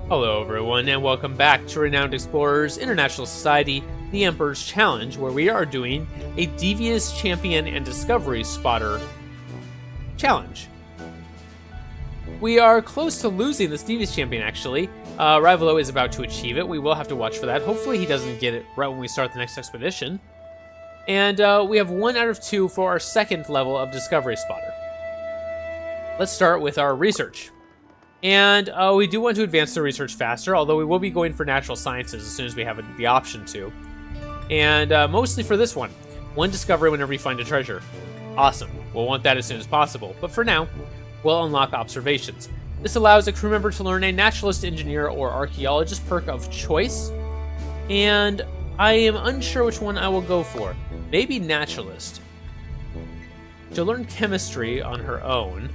Hello everyone, and welcome back to Renowned Explorers International Society, the Emperor's Challenge, where we are doing a Devious Champion and Discovery Spotter challenge. We are close to losing this Devious Champion, actually. Rivalo is about to achieve it. We will have to watch for that. Hopefully he doesn't get it right when we start the next expedition. And we have 1 out of 2 for our second level of Discovery Spotter. Let's start with our research. And we do want to advance the research faster, although we will be going for natural sciences as soon as we have the option to. And mostly for this one. 1 discovery whenever you find a treasure. Awesome. We'll want that as soon as possible. But for now, we'll unlock observations. This allows a crew member to learn a naturalist, engineer, or archaeologist perk of choice. And I am unsure which one I will go for. Maybe naturalist. She'll learn chemistry on her own.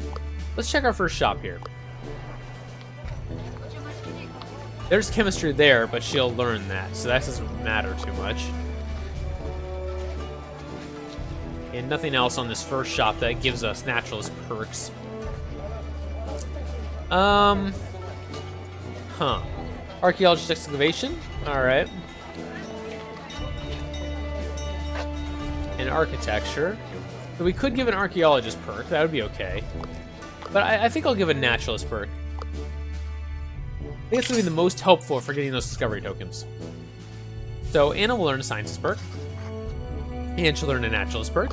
Let's check our first shop here. There's chemistry there, but she'll learn that, so that doesn't matter too much. And nothing else on this first shop that gives us naturalist perks. Archaeologist excavation? Alright. And architecture. So we could give an archaeologist perk, that would be okay. But I think I'll give a naturalist perk. I think it's going to be the most helpful for getting those discovery tokens. So Anna will learn a sciences perk. And she'll learn a naturalist perk.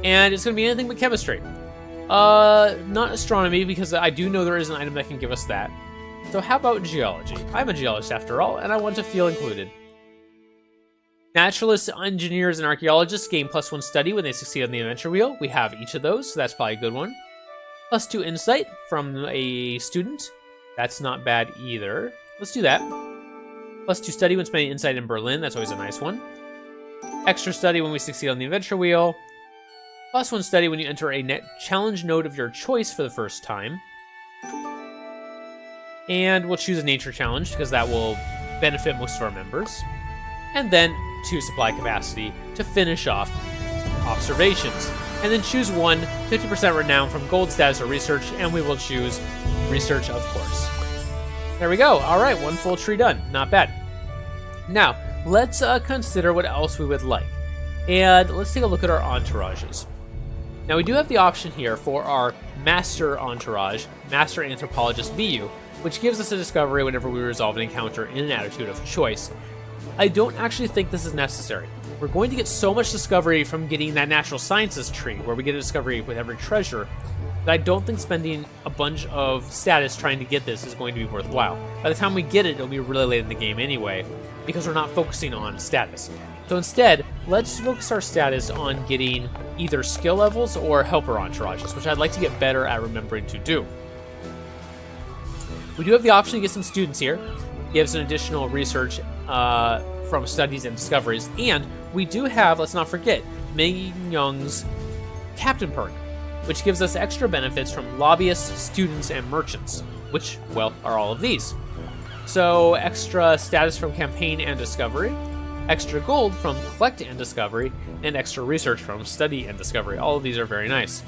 And it's going to be anything but chemistry. Not astronomy, because I do know there is an item that can give us that. So how about geology? I'm a geologist after all, and I want to feel included. Naturalists, engineers, and archaeologists gain +1 study when they succeed on the adventure wheel. We have each of those, so that's probably a good one. +2 insight from a student. That's not bad either. Let's do that. +2 study when spending insight in Berlin. That's always a nice one. Extra study when we succeed on the adventure wheel. +1 study when you enter a challenge node of your choice for the first time. And we'll choose a nature challenge because that will benefit most of our members. And then 2 supply capacity to finish off observations. And then choose 1, 50% renown from gold status or research, and we will choose research, of course. There we go. All right, 1 full tree done. Not bad. Now, let's consider what else we would like. And let's take a look at our entourages. Now, we do have the option here for our master entourage, master anthropologist BU, which gives us a discovery whenever we resolve an encounter in an attitude of choice. I don't actually think this is necessary. We're going to get so much discovery from getting that natural sciences tree, where we get a discovery with every treasure, that I don't think spending a bunch of status trying to get this is going to be worthwhile. By the time we get it, it'll be really late in the game anyway, because we're not focusing on status. So instead, let's focus our status on getting either skill levels or helper entourages, which I'd like to get better at remembering to do. We do have the option to get some students here. It gives an additional research from studies and discoveries. And we do have, let's not forget, Min-Jeong's captain perk, which gives us extra benefits from lobbyists, students, and merchants, which, well, are all of these. So extra status from campaign and discovery, extra gold from collect and discovery, and extra research from study and discovery. All of these are very nice.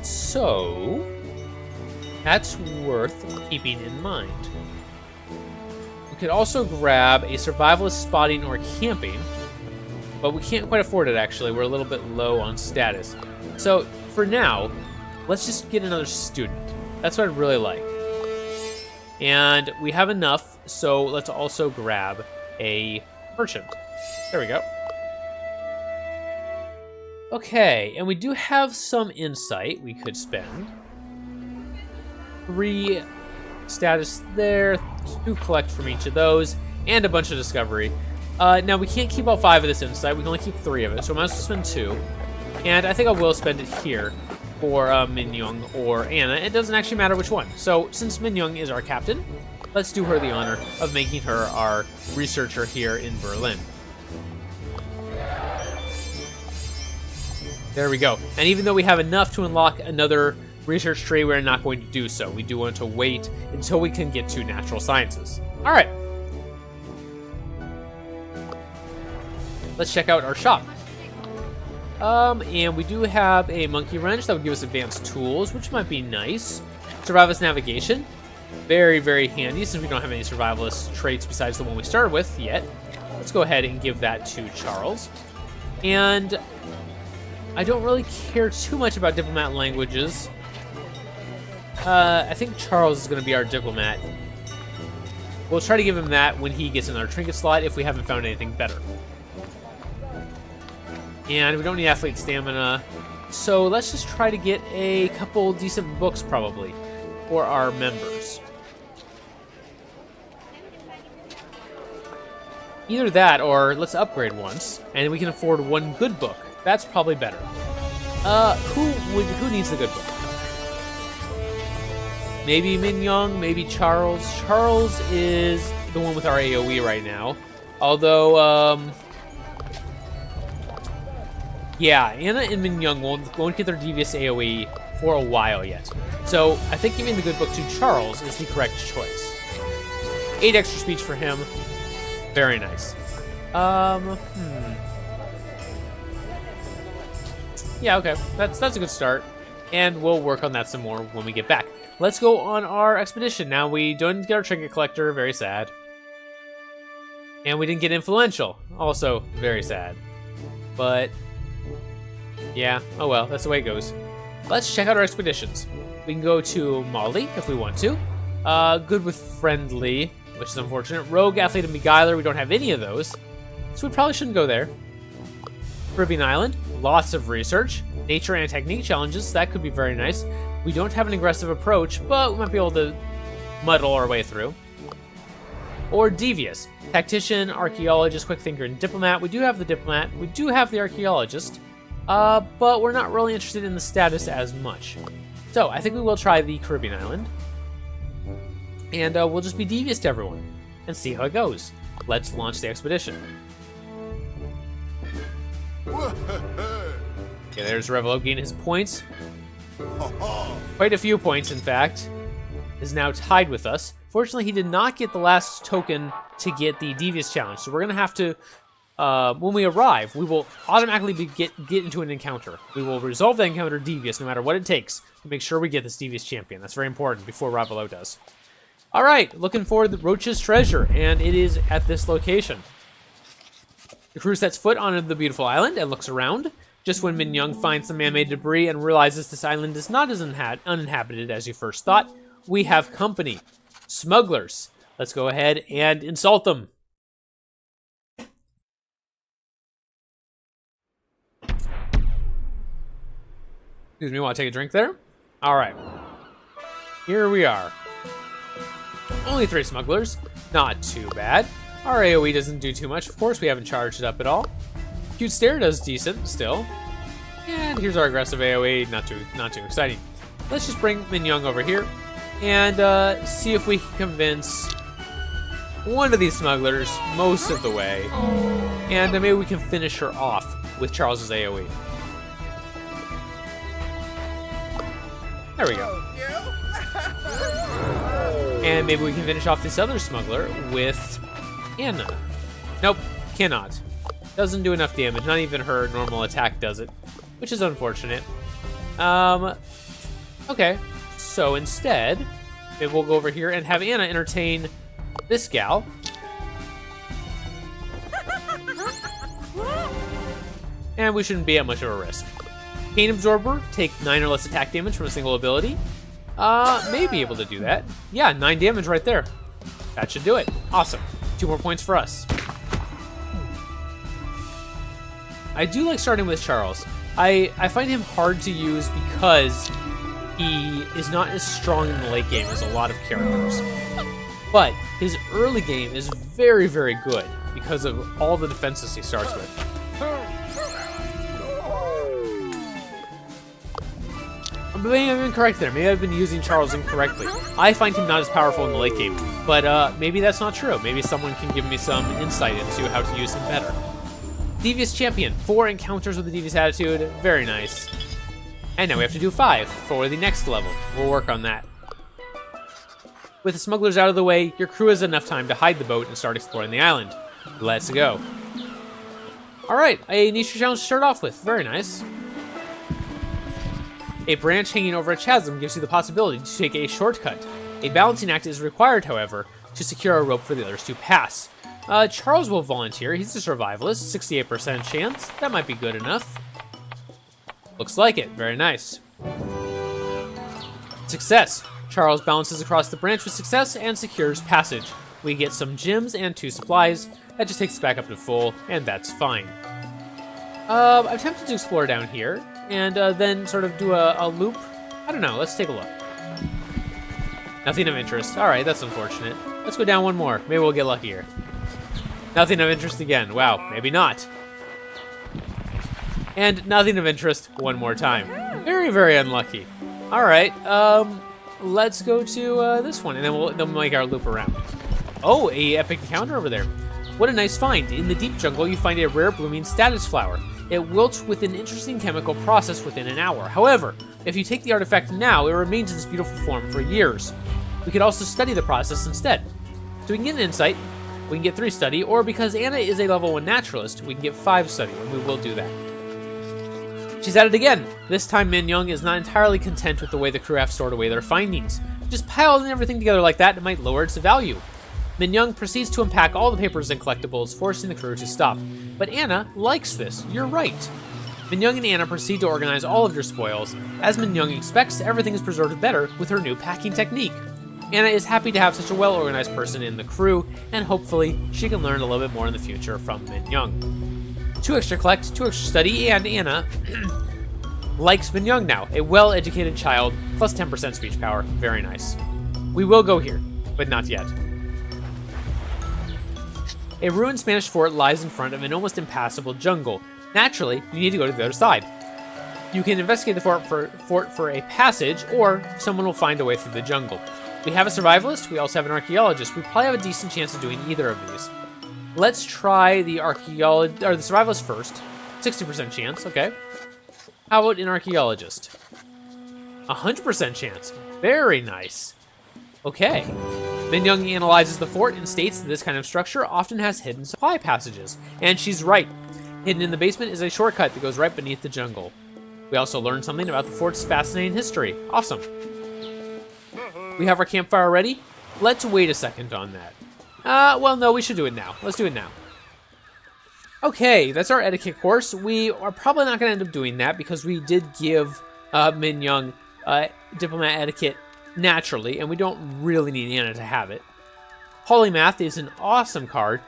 So that's worth keeping in mind. We could also grab a survivalist spotting or camping, but we can't quite afford it actually. We're a little bit low on status. So for now, let's just get another student. That's what I'd really like. And we have enough, so let's also grab a merchant. There we go. Okay, and we do have some insight we could spend. 3 status there, 2 collect from each of those, and a bunch of discovery. Now, we can't keep all 5 of this insight. We can only keep 3 of it, so I might as well spend 2. And I think I will spend it here for Min-Jeong or Anna. It doesn't actually matter which one. So, since Min-Jeong is our captain, let's do her the honor of making her our researcher here in Berlin. There we go. And even though we have enough to unlock another research tree, we're not going to do so. We do want to wait until we can get to natural sciences. All right. Let's check out our shop. And we do have a monkey wrench that would give us advanced tools, which might be nice. Survivalist navigation. Very, very handy since we don't have any survivalist traits besides the one we started with yet. Let's go ahead and give that to Charles. And I don't really care too much about diplomat languages. I think Charles is going to be our diplomat. We'll try to give him that when he gets another trinket slot if we haven't found anything better. And we don't need athlete stamina. So let's just try to get a couple decent books probably for our members. Either that or let's upgrade once and we can afford one good book. That's probably better. Who needs the good book? Maybe Min-Jeong, maybe Charles. Charles is the one with our AoE right now. Although, yeah, Anna and Min-Jeong won't get their devious AoE for a while yet. So I think giving the good book to Charles is the correct choice. 8 extra speech for him. Very nice. Yeah, okay. That's a good start. And we'll work on that some more when we get back. Let's go on our expedition. Now, we don't get our trinket collector. Very sad. And we didn't get influential. Also, very sad. But, yeah. Oh well, that's the way it goes. Let's check out our expeditions. We can go to Mali if we want to. Good with friendly, which is unfortunate. Rogue, athlete, and beguiler. We don't have any of those. So we probably shouldn't go there. Caribbean Island. Lots of research. Nature and technique challenges. That could be very nice. We don't have an aggressive approach, but we might be able to muddle our way through. Or devious. Tactician, archaeologist, quick thinker, and diplomat. We do have the diplomat. We do have the archaeologist. But we're not really interested in the status as much. So I think we will try the Caribbean Island. And we'll just be devious to everyone. And see how it goes. Let's launch the expedition. Okay, there's Revelo getting his points. Quite a few points, in fact. Is now tied with us. Fortunately, he did not get the last token to get the Devious Challenge. So we're going to have to, when we arrive, we will automatically get into an encounter. We will resolve that encounter Devious no matter what it takes to make sure we get this Devious Champion. That's very important before Revelo does. All right, looking for the Roach's treasure, and it is at this location. The crew sets foot on the beautiful island and looks around. Just when Min-Jeong finds some man-made debris and realizes this island is not as uninhabited as you first thought, we have company. Smugglers. Let's go ahead and insult them. Excuse me, want to take a drink there? All right. Here we are. Only 3 smugglers. Not too bad. Our AoE doesn't do too much. Of course, we haven't charged it up at all. Cute Stare does decent still. And here's our aggressive AoE. Not too exciting. Let's just bring Min-Jeong over here and see if we can convince one of these smugglers most of the way. And maybe we can finish her off with Charles's AoE. There we go. And maybe we can finish off this other smuggler with Anna. Nope, cannot. Doesn't do enough damage. Not even her normal attack does it, which is unfortunate. Okay, so instead, maybe we'll go over here and have Anna entertain this gal. And we shouldn't be at much of a risk. Pain Absorber, take 9 or less attack damage from a single ability. May be able to do that. Yeah, 9 damage right there. That should do it. Awesome. 2 more points for us. I do like starting with Charles. I find him hard to use because he is not as strong in the late game as a lot of characters. But his early game is very, very good because of all the defenses he starts with. Maybe I'm incorrect there. Maybe I've been using Charles incorrectly. I find him not as powerful in the late game, but maybe that's not true. Maybe someone can give me some insight into how to use him better. Devious Champion, 4 encounters with the Devious Attitude. Very nice. And now we have to do 5 for the next level. We'll work on that. With the smugglers out of the way, your crew has enough time to hide the boat and start exploring the island. Let's go. Alright, a nature challenge to start off with. Very nice. A branch hanging over a chasm gives you the possibility to take a shortcut. A balancing act is required, however, to secure a rope for the others to pass. Charles will volunteer. He's a survivalist, 68% chance. That might be good enough. Looks like it. Very nice. Success. Charles balances across the branch with success and secures passage. We get some gems and 2 supplies. That just takes us back up to full, and that's fine. I'm tempted to explore down here, and then sort of do a loop. I don't know. Let's take a look. Nothing of interest. Alright, that's unfortunate. Let's go down one more. Maybe we'll get luckier. Nothing of interest again. Wow, maybe not. And nothing of interest one more time. Very, very unlucky. Alright, let's go to this one, and then we'll make our loop around. Oh, a epic encounter over there. What a nice find. In the deep jungle, you find a rare blooming status flower. It wilts with an interesting chemical process within an hour. However, if you take the artifact now, it remains in this beautiful form for years. We could also study the process instead. So we can get an insight, we can get 3 study, or because Anna is a level 1 naturalist, we can get 5 study, and we will do that. She's at it again. This time Min-Jeong is not entirely content with the way the crew have stored away their findings. Just piling everything together like that, it might lower its value. Min-Jeong proceeds to unpack all the papers and collectibles, forcing the crew to stop. But Anna likes this. You're right. Min-Jeong and Anna proceed to organize all of your spoils. As Min-Jeong expects, everything is preserved better with her new packing technique. Anna is happy to have such a well-organized person in the crew, and hopefully she can learn a little bit more in the future from Min-Jeong. 2 extra collect, 2 extra study, and Anna likes Min-Jeong now. A well-educated child, plus 10% speech power. Very nice. We will go here, but not yet. A ruined Spanish fort lies in front of an almost impassable jungle. Naturally, you need to go to the other side. You can investigate the fort for a passage, or someone will find a way through the jungle. We have a survivalist, we also have an archaeologist. We probably have a decent chance of doing either of these. Let's try the survivalist first. 60% chance, okay. How about an archaeologist? 100% chance. Very nice. Okay. Min-Jeong analyzes the fort and states that this kind of structure often has hidden supply passages. And she's right. Hidden in the basement is a shortcut that goes right beneath the jungle. We also learned something about the fort's fascinating history. Awesome. We have our campfire ready. Let's wait a second on that. Well, no, we should do it now. Let's do it now. Okay, that's our etiquette course. We are probably not going to end up doing that because we did give Min-Jeong diplomat etiquette naturally, and we don't really need Anna to have it. Polymath is an awesome card.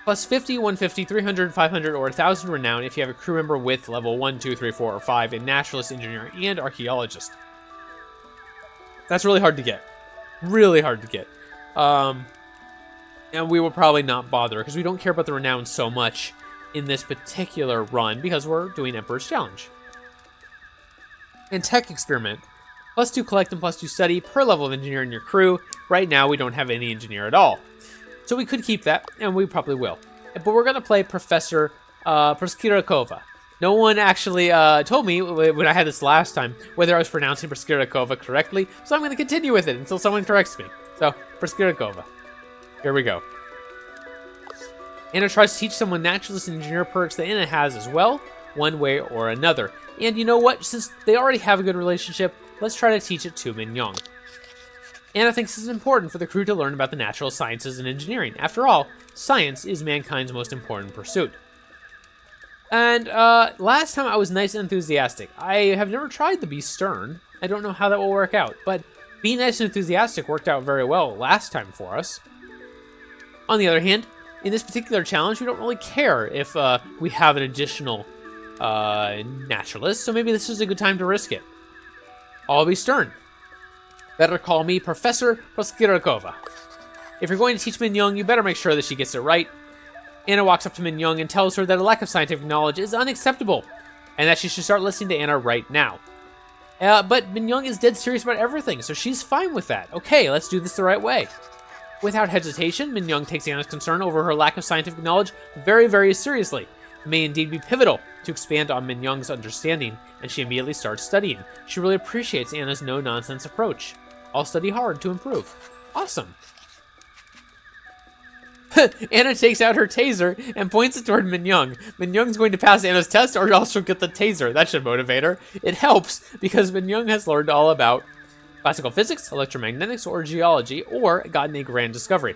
Plus 50, 150, 300, 500, or 1,000 renown if you have a crew member with level 1, 2, 3, 4, or 5 in naturalist, engineer, and archaeologist. That's really hard to get. Really hard to get. And we will probably not bother because we don't care about the renown so much in this particular run because we're doing Emperor's Challenge. And tech experiment. Plus 2 collect and plus 2 study per level of engineer in your crew. Right now, we don't have any engineer at all. So we could keep that, and we probably will. But we're going to play Professor Proskirakova. No one actually told me when I had this last time whether I was pronouncing Proskirakova correctly, so I'm going to continue with it until someone corrects me. So, Proskirakova. Here we go. Anna tries to teach someone naturalist and engineer perks that Anna has as well, one way or another. And you know what? Since they already have a good relationship, let's try to teach it to Min-Jeong. Anna thinks it's important for the crew to learn about the natural sciences and engineering. After all, science is mankind's most important pursuit. And last time I was nice and enthusiastic. I have never tried the Be Stern. I don't know how that will work out, but being nice and enthusiastic worked out very well last time for us. On the other hand, in this particular challenge, we don't really care if we have an additional naturalist, so maybe this is a good time to risk it. I'll be stern. Better call me Professor Proskirakova. If you're going to teach Min-Jeong, you better make sure that she gets it right. Anna walks up to Min-Jeong and tells her that a lack of scientific knowledge is unacceptable, and that she should start listening to Anna right now. But Min-Jeong is dead serious about everything, so she's fine with that. Okay, let's do this the right way. Without hesitation, Min-Jeong takes Anna's concern over her lack of scientific knowledge very, very seriously. It may indeed be pivotal to expand on Min-Jeong's understanding, and she immediately starts studying. She really appreciates Anna's no-nonsense approach. I'll study hard to improve. Awesome. Anna takes out her taser and points it toward Min-Jeong. Min-Jeong's going to pass Anna's test or else she'll get the taser. That should motivate her. It helps because Min-Jeong has learned all about classical physics, electromagnetics, or geology, or gotten a grand discovery.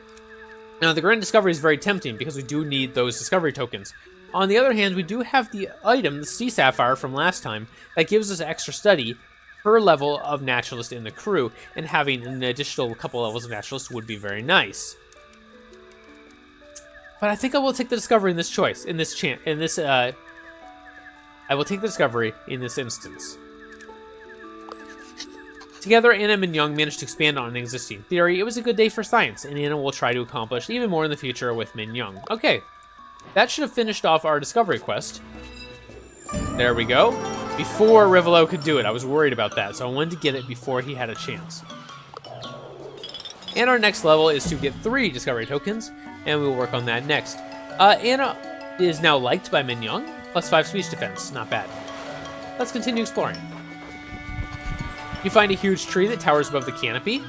Now, the grand discovery is very tempting because we do need those discovery tokens. On the other hand, we do have the item, the Sea Sapphire from last time, that gives us extra study per level of naturalist in the crew, and having an additional couple levels of naturalist would be very nice. But I think I will take the discovery in this choice, I will take the discovery in this instance. Together, Anna and Min-Jeong managed to expand on an existing theory. It was a good day for science, and Anna will try to accomplish even more in the future with Min-Jeong. Okay, that should have finished off our discovery quest. There we go. Before Rivolo could do it, I was worried about that, so I wanted to get it before he had a chance. And our next level is to get 3 discovery tokens, and we'll work on that next. Anna is now liked by Min-Jeong, plus 5 speech defense, not bad. Let's continue exploring. You find a huge tree that towers above the canopy.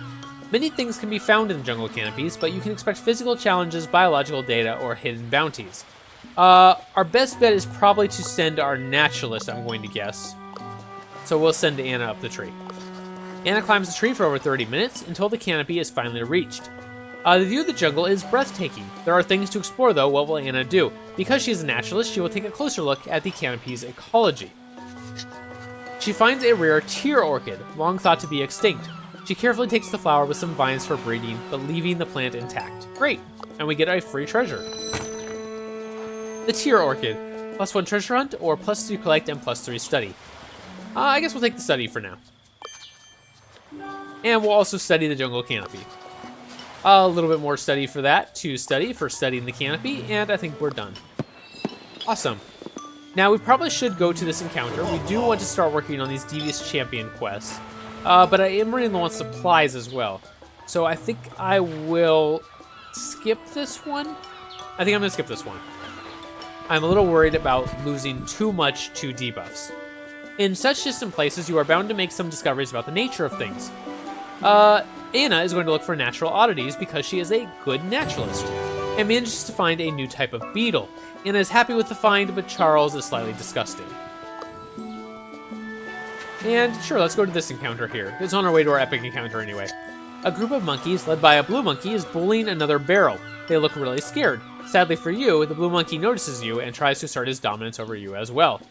Many things can be found in the jungle canopies, but you can expect physical challenges, biological data, or hidden bounties. Our best bet is probably to send our naturalist, I'm going to guess. So we'll send Anna up the tree. Anna climbs the tree for over 30 minutes until the canopy is finally reached. The view of the jungle is breathtaking. There are things to explore though. What will Anna do? Because she is a naturalist, she will take a closer look at the canopy's ecology. She finds a rare tear orchid, long thought to be extinct. She carefully takes the flower with some vines for breeding, but leaving the plant intact. Great! And we get a free treasure. The tear orchid. +1 treasure hunt, or +3 collect and +3 study. I guess we'll take the study for now. And we'll also study the jungle canopy. A little bit more study for that, to study for studying the canopy, and I think we're done. Awesome. Now, we probably should go to this encounter. We do want to start working on these Devious Champion quests, but I am running low on supplies as well. So I think I will skip this one. I think I'm going to skip this one. I'm a little worried about losing too much to debuffs. In such distant places, you are bound to make some discoveries about the nature of things. Anna is going to look for natural oddities because she is a good naturalist, and manages to find a new type of beetle. Anna is happy with the find, but Charles is slightly disgusted. And sure, let's go to this encounter here. It's on our way to our epic encounter anyway. A group of monkeys, led by a blue monkey, is bullying another barrel. They look really scared. Sadly for you, the blue monkey notices you and tries to assert his dominance over you as well.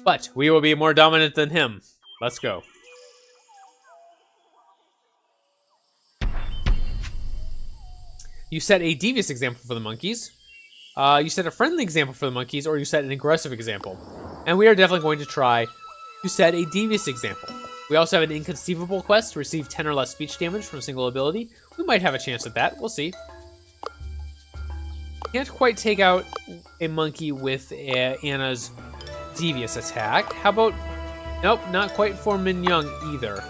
But we will be more dominant than him. Let's go. You set a devious example for the monkeys. You set a friendly example for the monkeys, or you set an aggressive example. And we are definitely going to try to set a devious example. We also have an inconceivable quest to receive 10 or less speech damage from a single ability. We might have a chance at that. We'll see. Can't quite take out a monkey with Anna's devious attack. How about... Nope, not quite for Min-Jeong either.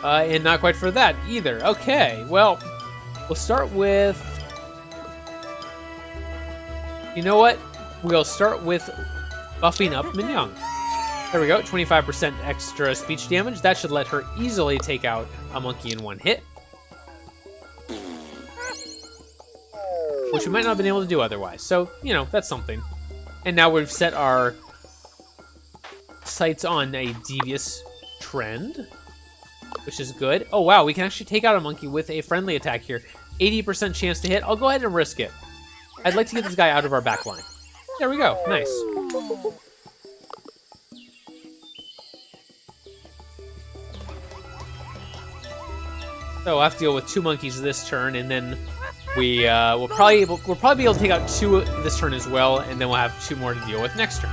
And not quite for that either. Okay, well, we'll start with... You know what? We'll start with buffing up Min-Jeong. There we go, 25% extra speech damage. That should let her easily take out a monkey in one hit. Which we might not have been able to do otherwise. So, you know, that's something. And now we've set our sights on a devious trend, which is good. Oh, wow, we can actually take out a monkey with a friendly attack here. 80% chance to hit. I'll go ahead and risk it. I'd like to get this guy out of our back line. There we go. Nice. So we'll have to deal with 2 monkeys this turn, and then we'll probably be able to take out 2 this turn as well, and then we'll have 2 more to deal with next turn.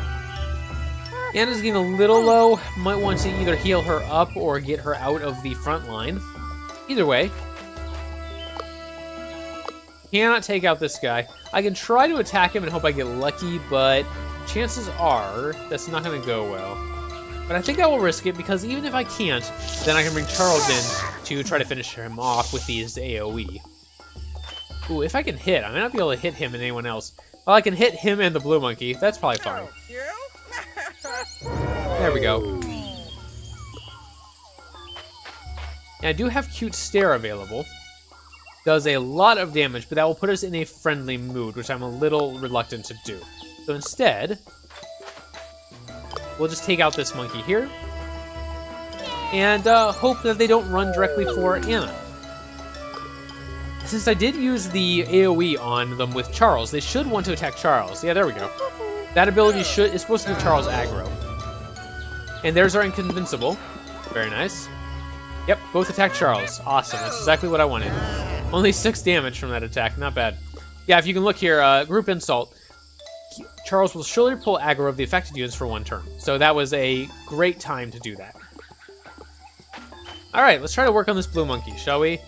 Anna's getting a little low. Might want to either heal her up or get her out of the front line. Either way. Cannot take out this guy. I can try to attack him and hope I get lucky, but chances are that's not going to go well. But I think I will risk it, because even if I can't, then I can bring Charles in to try to finish him off with these AoE. Ooh, if I can hit, I might not be able to hit him and anyone else. Well, I can hit him and the blue monkey. That's probably fine. There we go. And I do have Cute Stare available. Does a lot of damage, but that will put us in a friendly mood, which I'm a little reluctant to do. So instead, we'll just take out this monkey here. and hope that they don't run directly for Anna. Since I did use the AoE on them with Charles, they should want to attack Charles. Yeah, there we go. That ability is supposed to give Charles aggro. And there's our Inconvincible. Very nice. Yep, both attack Charles. Awesome, that's exactly what I wanted. Only 6 damage from that attack, not bad. Yeah, if you can look here, Group Insult. Charles will surely pull aggro of the affected units for 1 turn. So that was a great time to do that. Alright, let's try to work on this blue monkey, shall we?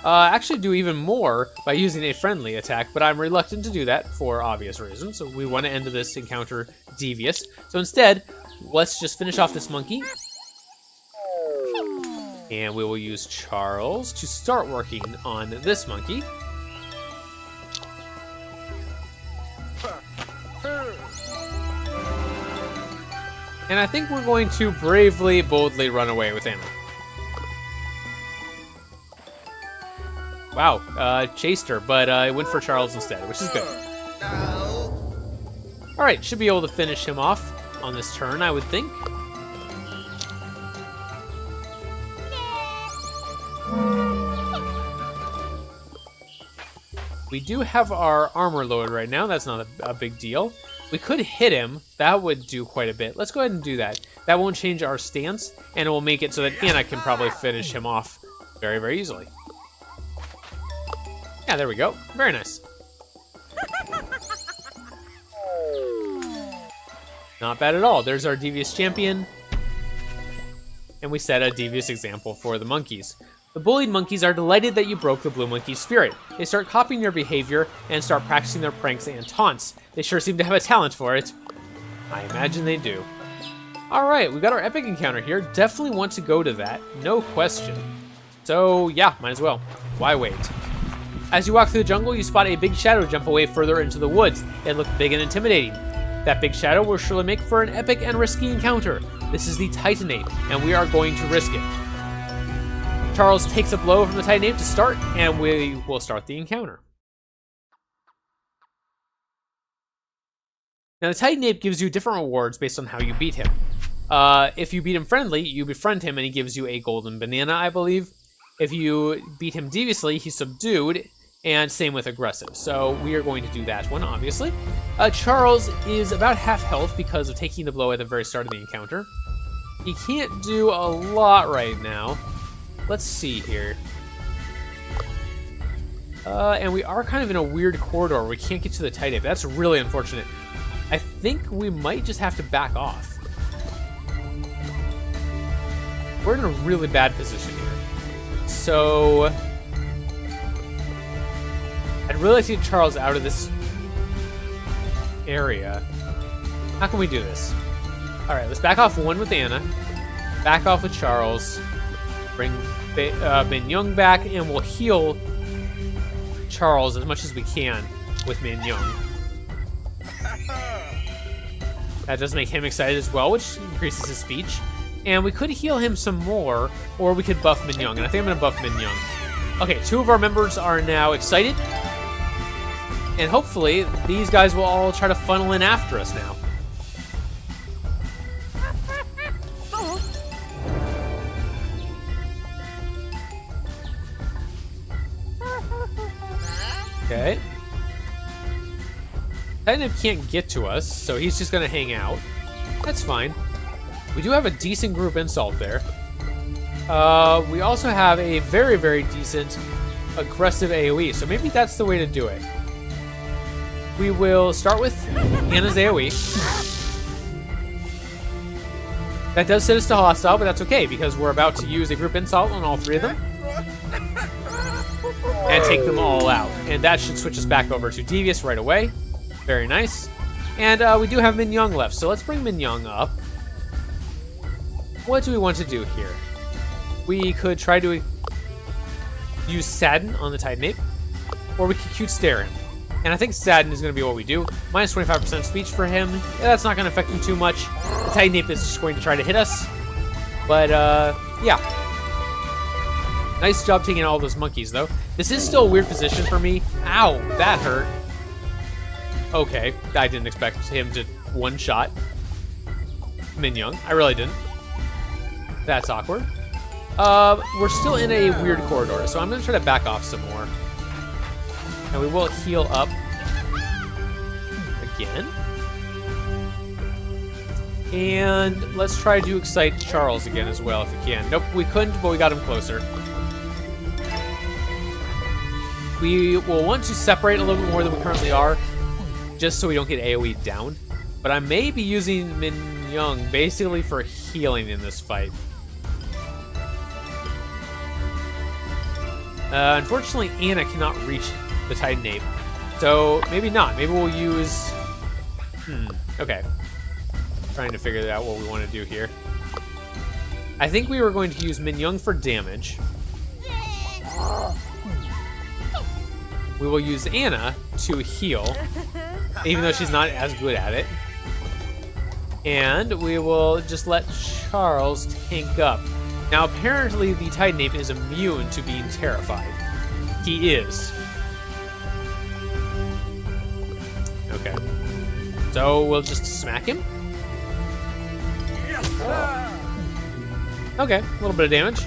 Actually do even more by using a friendly attack, but I'm reluctant to do that for obvious reasons. So we want to end this encounter devious. So instead, let's just finish off this monkey. And we will use Charles to start working on this monkey. And I think we're going to bravely, boldly run away with Anna. Wow, chased her, but it went for Charles instead, which is good. Alright, should be able to finish him off on this turn, I would think. We do have our armor loaded right now, that's not a big deal. We could hit him, that would do quite a bit. Let's go ahead and do that. That won't change our stance, and it will make it so that Anna can probably finish him off very, very easily. Yeah, there we go. Very nice. Not bad at all. There's our devious champion. And we set a devious example for the monkeys. The bullied monkeys are delighted that you broke the blue monkey's spirit. They start copying your behavior and start practicing their pranks and taunts. They sure seem to have a talent for it. I imagine they do. Alright, we got our epic encounter here. Definitely want to go to that. No question. So, yeah, might as well. Why wait? As you walk through the jungle, you spot a big shadow jump away further into the woods. It looked big and intimidating. That big shadow will surely make for an epic and risky encounter. This is the Titanate, and we are going to risk it. Charles takes a blow from the Titanate to start, and we will start the encounter. Now, the Titanate gives you different rewards based on how you beat him. If you beat him friendly, you befriend him, and he gives you a golden banana, I believe. If you beat him deviously, he's subdued, and same with aggressive. So we are going to do that one, obviously. Charles is about half health because of taking the blow at the very start of the encounter. He can't do a lot right now. Let's see here. And we are kind of in a weird corridor. We can't get to the Titanate. That's really unfortunate. I think we might just have to back off. We're in a really bad position here. So I'd really like to get Charles out of this area. How can we do this? Alright, let's back off 1 with Anna. Back off with Charles. Bring Min-Jeong back, and we'll heal Charles as much as we can with Min-Jeong. That does make him excited as well, which increases his speech. And we could heal him some more, or we could buff Min-Jeong, and I think I'm going to buff Min-Jeong. Okay, 2 of our members are now excited. And hopefully, these guys will all try to funnel in after us now. Okay. Titanate can't get to us, so he's just gonna hang out. That's fine. We do have a decent group insult there. We also have a very, very decent aggressive AoE, so maybe that's the way to do it. We will start with Anna's AoE. That does set us to hostile, but that's okay, because we're about to use a group insult on all 3 of them. And take them all out. And that should switch us back over to Devious right away. Very nice. And we do have Min-Jeong left, so let's bring Min-Jeong up. What do we want to do here? We could try to use Sadden on the Titanate, or we could cute stare him. And I think Sadden is going to be what we do. Minus 25% speech for him. Yeah, that's not going to affect him too much. The Titanate is just going to try to hit us. But, yeah. Nice job taking all those monkeys, though. This is still a weird position for me. Ow, that hurt. Okay, I didn't expect him to one-shot Min-Jeong. I really didn't. That's awkward. We're still in a weird corridor, so I'm going to try to back off some more. And we will heal up again. And let's try to excite Charles again as well if we can. Nope, we couldn't, but we got him closer. We will want to separate a little bit more than we currently are, just so we don't get AoE down. But I may be using Min-Jeong basically for healing in this fight. Unfortunately, Anna cannot reach the Titan Ape. So, maybe not. Maybe we'll use... okay. Trying to figure out what we want to do here. I think we were going to use Min-Jeong for damage. We will use Anna to heal, even though she's not as good at it. And we will just let Charles tank up. Now, apparently, the Titan Ape is immune to being terrified. He is. Okay. So, we'll just smack him. Okay, a little bit of damage.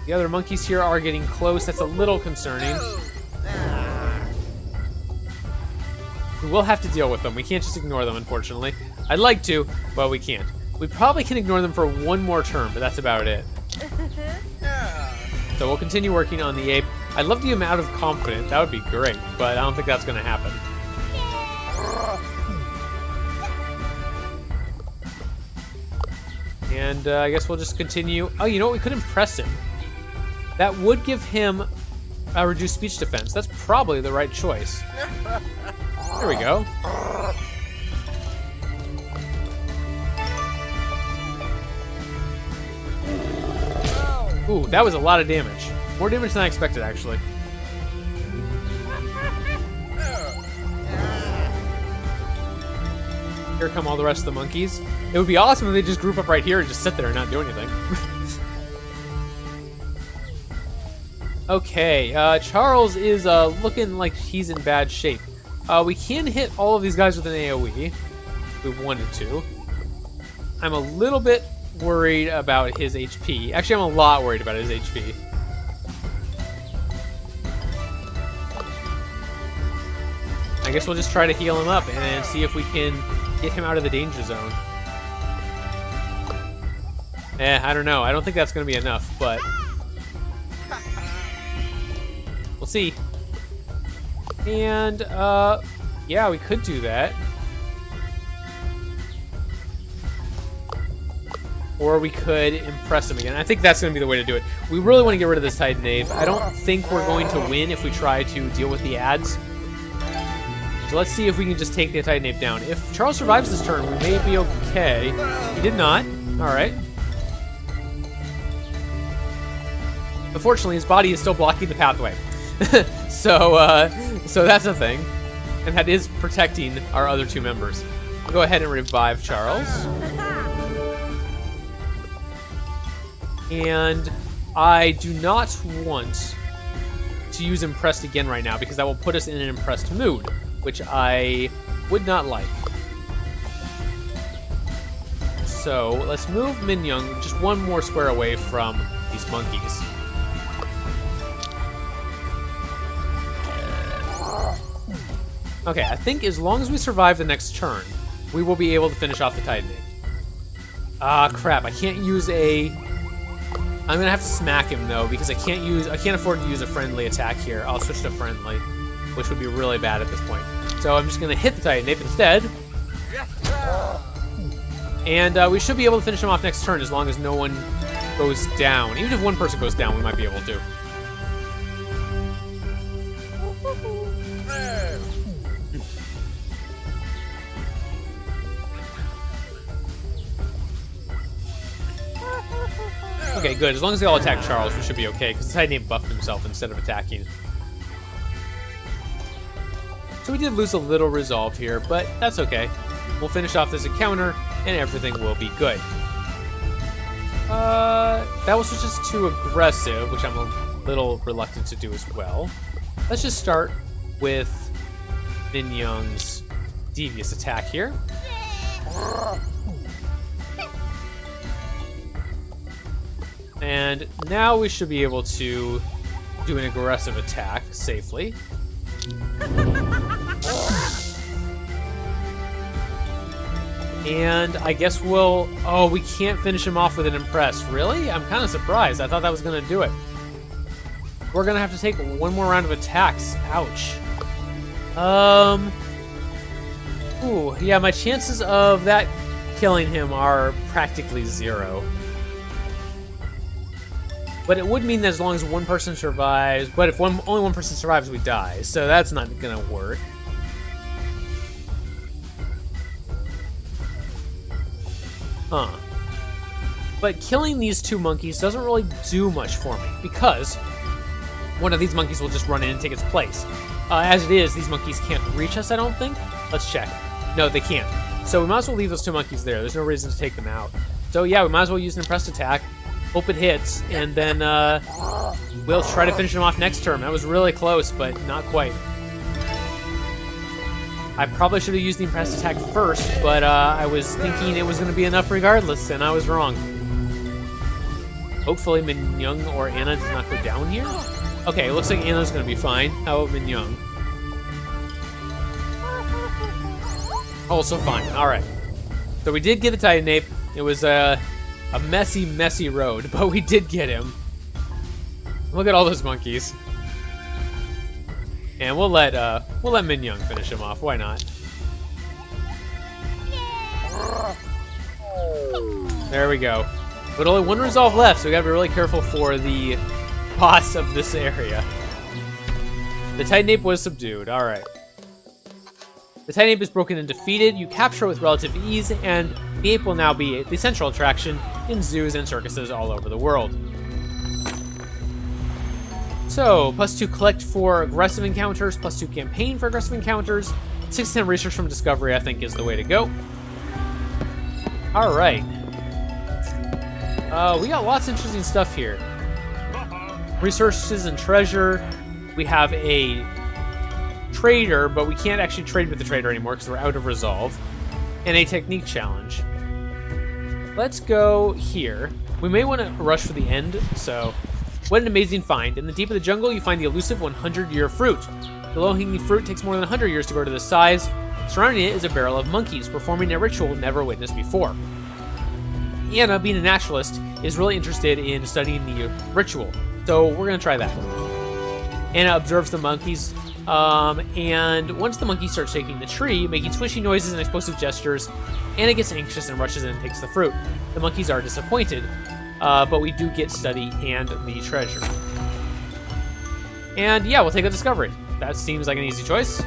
The other monkeys here are getting close. That's a little concerning. We will have to deal with them. We can't just ignore them, unfortunately. I'd like to, but we can't. We probably can ignore them for one more turn, but that's about it. So we'll continue working on the ape. I'd love to get him out of confident. That would be great, but I don't think that's going to happen. And I guess we'll just continue. Oh, you know what? We could impress him. That would give him a reduced speech defense. That's probably the right choice. There we go. Ooh, that was a lot of damage. More damage than I expected, actually. Here come all the rest of the monkeys. It would be awesome if they just group up right here and just sit there and not do anything. Okay, Charles is looking like he's in bad shape. We can hit all of these guys with an AoE if we wanted to. I'm a little bit worried about his HP. Actually, I'm a lot worried about his HP. I guess we'll just try to heal him up and see if we can get him out of the danger zone. I don't know. I don't think that's going to be enough, but... we'll see. And, yeah, we could do that. Or we could impress him again. I think that's going to be the way to do it. We really want to get rid of this Titan Ape. I don't think we're going to win if we try to deal with the ads. So let's see if we can just take the Titan Ape down. If Charles survives this turn, we may be okay. He did not. Alright. Unfortunately, his body is still blocking the pathway. So that's a thing. And that is protecting our other two members. We'll go ahead and revive Charles. And I do not want to use Impressed again right now because that will put us in an impressed mood, which I would not like. So let's move Min-Jeong just one more square away from these monkeys. Okay, I think as long as we survive the next turn, we will be able to finish off the Titan Ape. Ah, crap, I can't use a... I'm gonna have to smack him though, because I can't afford to use a friendly attack here. I'll switch to friendly, which would be really bad at this point. So I'm just gonna hit the Titan Ape instead. And we should be able to finish him off next turn as long as no one goes down. Even if one person goes down, we might be able to. Okay, good. As long as they all attack Charles, we should be okay, because the Titan Ape buffed himself instead of attacking. So we did lose a little resolve here, but that's okay. We'll finish off this encounter, and everything will be good. That was just too aggressive, which I'm a little reluctant to do as well. Let's just start with Min-Jeong's devious attack here. And now we should be able to do an aggressive attack safely. And I guess we'll... Oh, we can't finish him off with an impress. Really? I'm kind of surprised. I thought that was going to do it. We're going to have to take one more round of attacks. Ouch. Ooh, yeah, my chances of that killing him are practically 0. But it would mean that as long as one person survives... But if only one person survives, we die. So that's not going to work. Huh. But killing these 2 monkeys doesn't really do much for me, because one of these monkeys will just run in and take its place. As it is, these monkeys can't reach us, I don't think. Let's check. No, they can't. So we might as well leave those 2 monkeys there. There's no reason to take them out. So yeah, we might as well use an impressed attack, hope it hits, and then we'll try to finish them off next turn. That was really close, but not quite. I probably should have used the impressed attack first, but I was thinking it was going to be enough regardless, and I was wrong. Hopefully Min-Jeong or Anna does not go down here. Okay, it looks like Anna's going to be fine. How about Min-Jeong? Also fine. All right. So we did get a Titan Ape. It was a messy, messy road, but we did get him. Look at all those monkeys. And we'll let Min-Jeong finish him off. Why not? There we go. But only 1 resolve left, so we gotta be really careful for the boss of this area. The Titan Ape was subdued. All right. The Titan Ape is broken and defeated. You capture it with relative ease, and the ape will now be the central attraction in zoos and circuses all over the world. So, +2 collect for aggressive encounters, +2 campaign for aggressive encounters, 6 research from discovery, I think, is the way to go. Alright. We got lots of interesting stuff here. Resources and treasure. We have a trader, but we can't actually trade with the trader anymore because we're out of resolve. And a technique challenge. Let's go here. We may want to rush for the end, so... What an amazing find. In the deep of the jungle, you find the elusive 100-year fruit. The low-hanging fruit takes more than 100 years to grow to this size. Surrounding it is a barrel of monkeys, performing a ritual never witnessed before. Anna, being a naturalist, is really interested in studying the ritual, so we're going to try that. Anna observes the monkeys, and once the monkey starts shaking the tree, making swishy noises and explosive gestures, Anna gets anxious and rushes in and takes the fruit. The monkeys are disappointed. But we do get study and the treasure. And yeah, we'll take a discovery. That seems like an easy choice.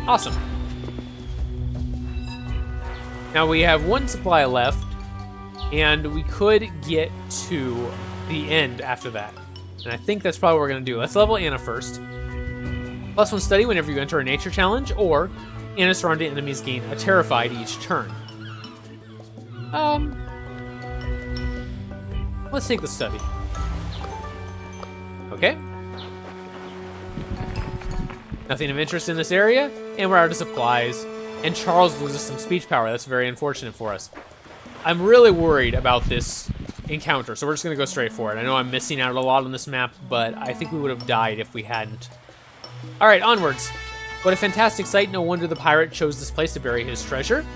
Awesome. Now we have 1 supply left, and we could get to the end after that. And I think that's probably what we're going to do. Let's level Anna first. +1 study whenever you enter a nature challenge, or Anna's surrounding enemies gain a terrified each turn. Let's take the study. Okay. Nothing of interest in this area, and we're out of supplies. And Charles loses some speech power. That's very unfortunate for us. I'm really worried about this encounter, so we're just going to go straight for it. I know I'm missing out a lot on this map, but I think we would have died if we hadn't. All right, onwards. What a fantastic sight. No wonder the pirate chose this place to bury his treasure.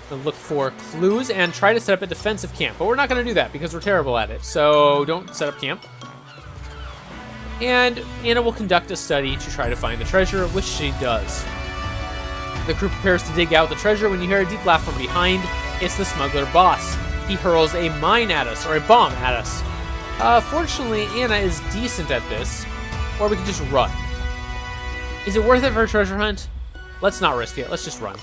We'll look for clues and try to set up a defensive camp. But we're not going to do that because we're terrible at it. So don't set up camp. And Anna will conduct a study to try to find the treasure, which she does. The crew prepares to dig out the treasure when you hear a deep laugh from behind. It's the smuggler boss. He hurls a mine at us, or a bomb at us. Fortunately, Anna is decent at this, or we can just run. Is it worth it for a treasure hunt? Let's not risk it. Let's just run.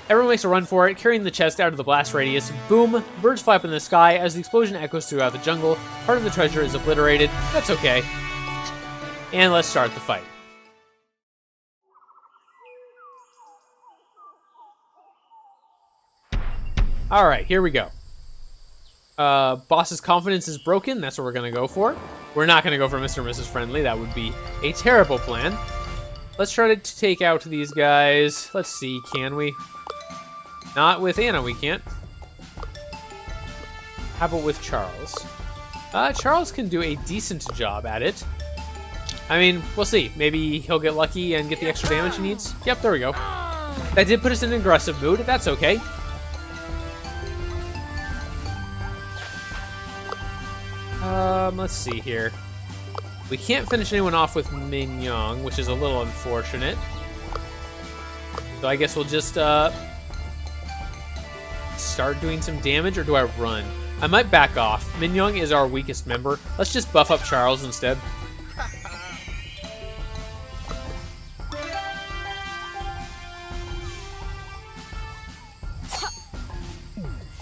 Everyone makes a run for it, carrying the chest out of the blast radius. Boom! Birds fly up in the sky as the explosion echoes throughout the jungle. Part of the treasure is obliterated. That's okay. And let's start the fight. Alright, here we go. Boss's confidence is broken. That's what we're going to go for. We're not going to go for Mr. and Mrs. Friendly. That would be a terrible plan. Let's try to take out these guys. Let's see, can we? Not with Anna, we can't. How about with Charles? Charles can do a decent job at it. I mean, we'll see. Maybe he'll get lucky and get the extra damage he needs. Yep, there we go. That did put us in an aggressive mood. That's okay. Let's see here. We can't finish anyone off with Min-Jeong, which is a little unfortunate. So I guess we'll just start doing some damage, or do I run? I might back off. Min-Jeong is our weakest member. Let's just buff up Charles instead.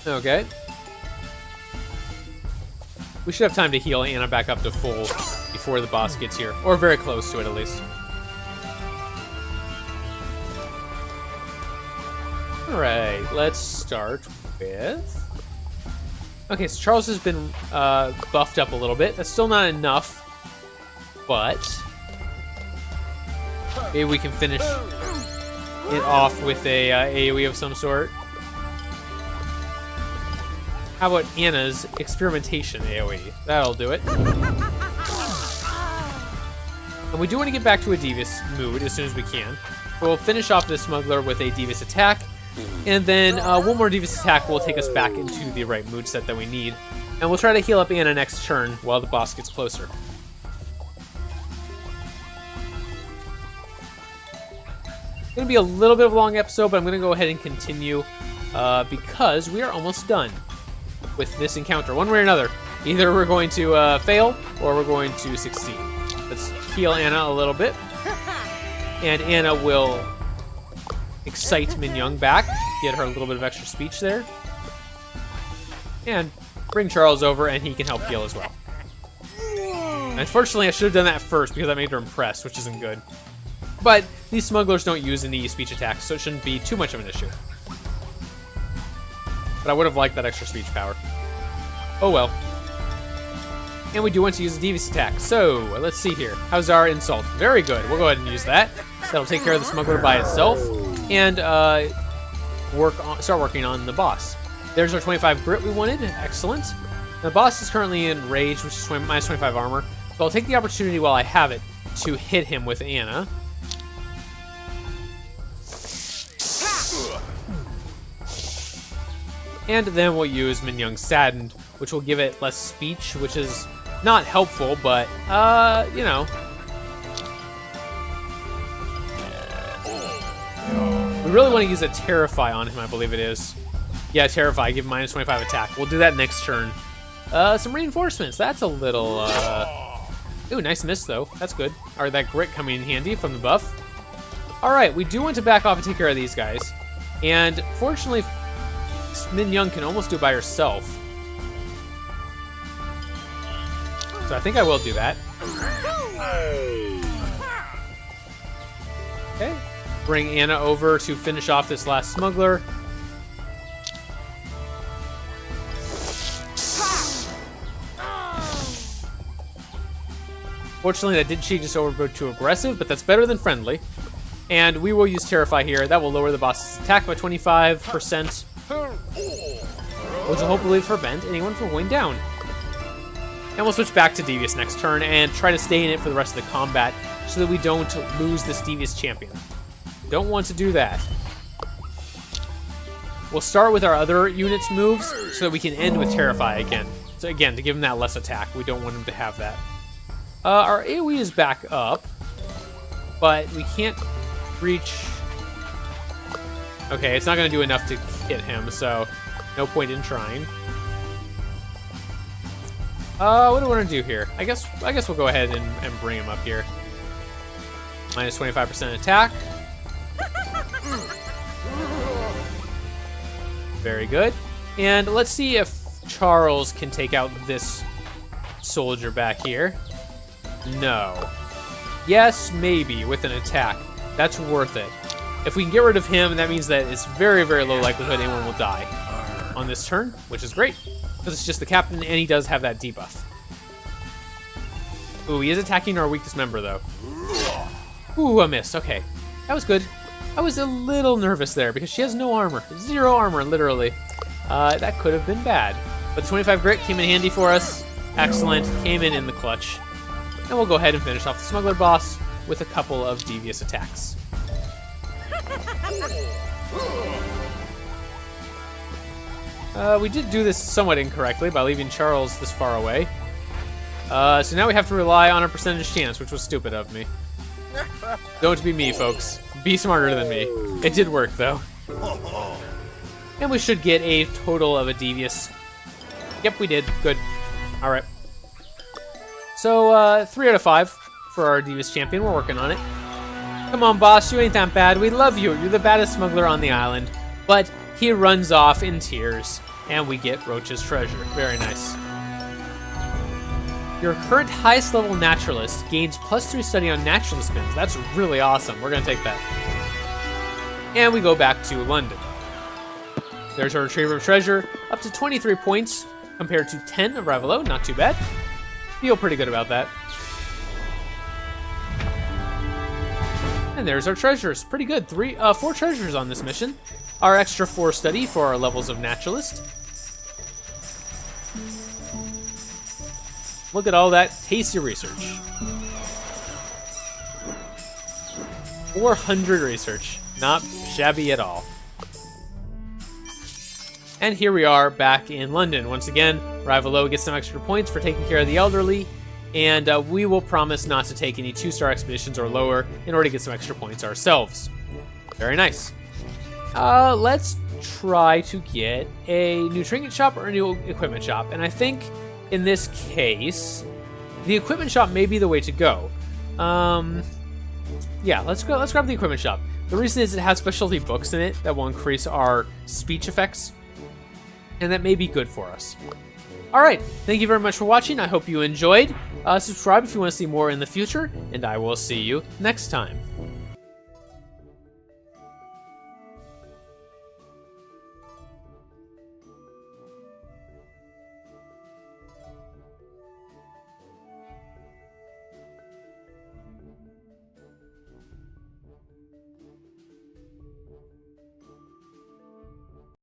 Okay. We should have time to heal Anna back up to full before the boss gets here. Or very close to it, at least. Alright, let's start with... Okay, so Charles has been buffed up a little bit. That's still not enough, but maybe we can finish it off with a AoE of some sort. How about Anna's experimentation AoE? That'll do it. And we do want to get back to a devious mood as soon as we can. So we'll finish off this smuggler with a devious attack, and then one more devious attack will take us back into the right mood set that we need. And we'll try to heal up Anna next turn while the boss gets closer. It's going to be a little bit of a long episode, but I'm going to go ahead and continue because we are almost done with this encounter, one way or another. Either we're going to fail or we're going to succeed. Let's heal Anna a little bit, and Anna will excite Min-Jeong back, get her a little bit of extra speech there, and bring Charles over, and he can help heal as well. Unfortunately, I should have done that first because that made her impressed, which isn't good. But these smugglers don't use any speech attacks, so it shouldn't be too much of an issue. But I would have liked that extra speech power. Oh well. And we do want to use a devious attack. So, let's see here. How's our insult? Very good. We'll go ahead and use that. That'll take care of the smuggler by itself. And start working on the boss. There's our 25 grit we wanted. Excellent. The boss is currently in rage, which is minus 25 armor. So I'll take the opportunity while I have it to hit him with Anna. And then we'll use Min-Jeong's Saddened, which will give it less speech, which is not helpful, but, you know. We really want to use a Terrify on him, I believe it is. Yeah, Terrify, give him minus 25 attack. We'll do that next turn. Some reinforcements, that's a little, Ooh, nice miss, though. That's good. Or that grit coming in handy from the buff. Alright, we do want to back off and take care of these guys. And, fortunately, Min-Jeong can almost do it by herself. So I think I will do that. Okay. Bring Anna over to finish off this last smuggler. Fortunately, that did cheat us over to aggressive, but that's better than friendly. And we will use Terrify here. That will lower the boss's attack by 25%. Which will hopefully prevent anyone from going down. And we'll switch back to Devious next turn and try to stay in it for the rest of the combat so that we don't lose this Devious champion. Don't want to do that. We'll start with our other units' moves so that we can end with Terrify again. So again, to give him that less attack. We don't want him to have that. Our AoE is back up, but we can't reach... Okay, it's not going to do enough to hit him, so no point in trying. What do we want to do here? I guess we'll go ahead and bring him up here. Minus 25% attack. Very good. And let's see if Charles can take out this soldier back here. No. Yes, maybe, with an attack. That's worth it. If we can get rid of him, that means that it's very, very low likelihood anyone will die on this turn, which is great, because it's just the captain, and he does have that debuff. Ooh, he is attacking our weakest member, though. Ooh, a miss. Okay. That was good. I was a little nervous there because she has no armor. 0 armor, literally. That could have been bad. But the 25 grit came in handy for us. Excellent. Came in the clutch. And we'll go ahead and finish off the smuggler boss with a couple of devious attacks. We did do this somewhat incorrectly by leaving Charles this far away. So now we have to rely on a percentage chance, which was stupid of me. Don't be me, folks. Be smarter than me. It did work, though. And we should get a total of a devious. Yep, we did. Good. Alright. So, 3 out of 5 for our devious champion. We're working on it. Come on, boss. You ain't that bad. We love you. You're the baddest smuggler on the island. But he runs off in tears, and we get Roach's treasure. Very nice. Your current highest level naturalist gains +3 study on naturalist spins. That's really awesome. We're going to take that. And we go back to London. There's our retriever of treasure, up to 23 points compared to 10 of Ravelo. Not too bad. Feel pretty good about that. And there's our treasures. Pretty good. 4 treasures on this mission. Our extra 4 study for our levels of naturalist. Look at all that tasty research. 400 research. Not shabby at all. And here we are back in London. Once again, Ravelo gets some extra points for taking care of the elderly. And we will promise not to take any 2-star expeditions or lower in order to get some extra points ourselves. Very nice. Let's try to get a new trinket shop or a new equipment shop. And I think in this case, the equipment shop may be the way to go. Yeah, let's grab the equipment shop. The reason is it has specialty books in it that will increase our speech effects. And that may be good for us. Alright, thank you very much for watching. I hope you enjoyed. Subscribe if you want to see more in the future. And I will see you next time.